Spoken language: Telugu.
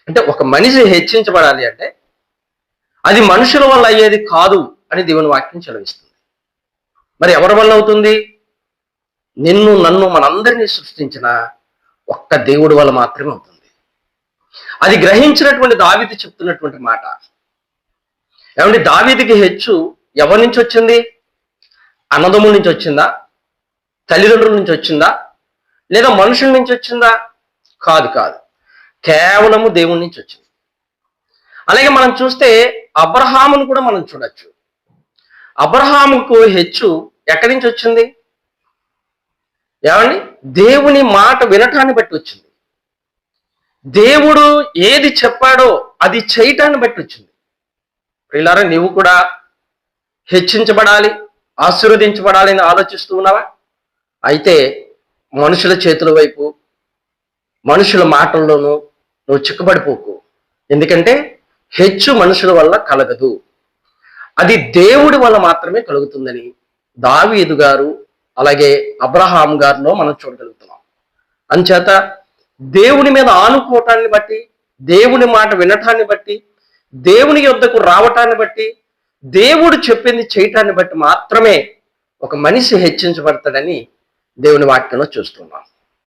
అంటే ఒక మనిషి హెచ్చించబడాలి అంటే అది మనుషుల వల్ల అయ్యేది కాదు అని దేవుని వాక్యం చెలవిస్తుంది. మరి ఎవరి వల్ల అవుతుంది? నిన్ను నన్ను మనందరినీ సృష్టించిన ఒక్క దేవుడి వల్ల మాత్రమే అవుతుంది. అది గ్రహించినటువంటి దావీదు చెప్తున్నటువంటి మాట. ఏమంటే దావీదుకి హెచ్చు ఎవరి నుంచి వచ్చింది? అన్నదమ్ముల నుంచి వచ్చిందా? తల్లిదండ్రుల నుంచి వచ్చిందా? లేదా మనుషుల నుంచి వచ్చిందా? కాదు కాదు, కేవలము దేవుడి నుంచి వచ్చింది. అలాగే మనం చూస్తే అబ్రహామును కూడా మనం చూడొచ్చు. అబ్రహాముకు హెచ్చు ఎక్కడి నుంచి వచ్చింది? ఏమండి? దేవుని మాట వినటాన్ని బట్టి వచ్చింది. దేవుడు ఏది చెప్పాడో అది చేయటాన్ని బట్టి వచ్చింది. ప్రియులారా, నీవు కూడా హెచ్చించబడాలి, ఆశీర్వదించబడాలి అని ఆలోచిస్తూ ఉన్నావా? అయితే మనుషుల చేతుల వైపు, మనుషుల మాటల్లోనూ నువ్వు చిక్కుబడిపోకు. ఎందుకంటే హెచ్చు మనుషుల వల్ల కలగదు, అది దేవుడి వల్ల మాత్రమే కలుగుతుందని దావీదు గారు అలాగే అబ్రహాం గారిలో మనం చూడగలుగుతున్నాం. అంచేత దేవుని మీద ఆనుకోవటాన్ని బట్టి, దేవుని మాట వినటాన్ని బట్టి, దేవుని యొద్దకు రావటాన్ని బట్టి, దేవుడు చెప్పింది చేయటాన్ని బట్టి మాత్రమే ఒక మనిషి హెచ్చించబడతాడని దేవుని వాక్యంలో చూస్తున్నాం.